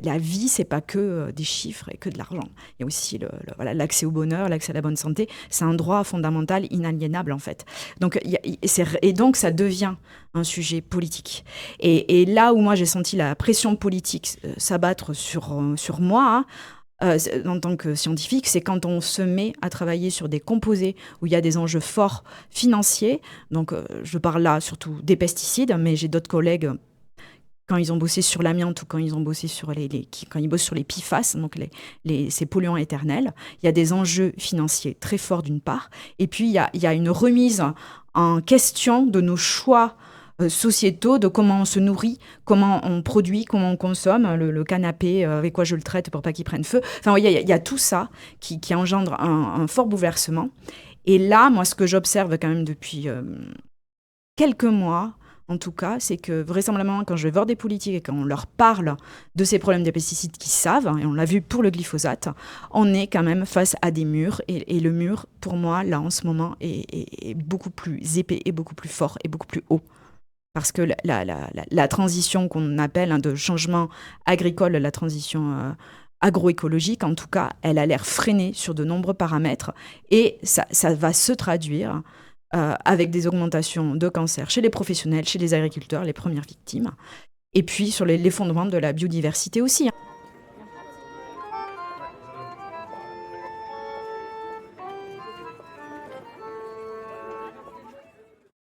La vie, c'est pas que des chiffres et que de l'argent. Il y a aussi voilà, l'accès au bonheur, l'accès à la bonne santé. C'est un droit fondamental, inaliénable en fait. Donc, et donc ça devient un sujet politique. Et là où moi j'ai senti la pression politique s'abattre sur moi, en tant que scientifique, c'est quand on se met à travailler sur des composés où il y a des enjeux forts financiers. Donc, je parle là surtout des pesticides, mais j'ai d'autres collègues quand ils ont bossé sur l'amiante ou quand ils ont bossé sur quand ils bossent sur les PFAS, donc ces polluants éternels, il y a des enjeux financiers très forts d'une part, et puis il y a une remise en question de nos choix sociétaux, de comment on se nourrit, comment on produit, comment on consomme, le canapé, avec quoi je le traite pour pas qu'il prenne feu. Enfin, il y a tout ça qui engendre un fort bouleversement. Et là, moi, ce que j'observe quand même depuis quelques mois, en tout cas, c'est que vraisemblablement, quand je vais voir des politiques et quand on leur parle de ces problèmes des pesticides qu'ils savent, et on l'a vu pour le glyphosate, on est quand même face à des murs. Et le mur, pour moi, là, en ce moment, est beaucoup plus épais et beaucoup plus fort et beaucoup plus haut. Parce que la transition qu'on appelle de changement agricole, la transition agroécologique, en tout cas, elle a l'air freinée sur de nombreux paramètres. Et ça va se traduire avec des augmentations de cancer chez les professionnels, chez les agriculteurs, les premières victimes, et puis sur l'effondrement de la biodiversité aussi.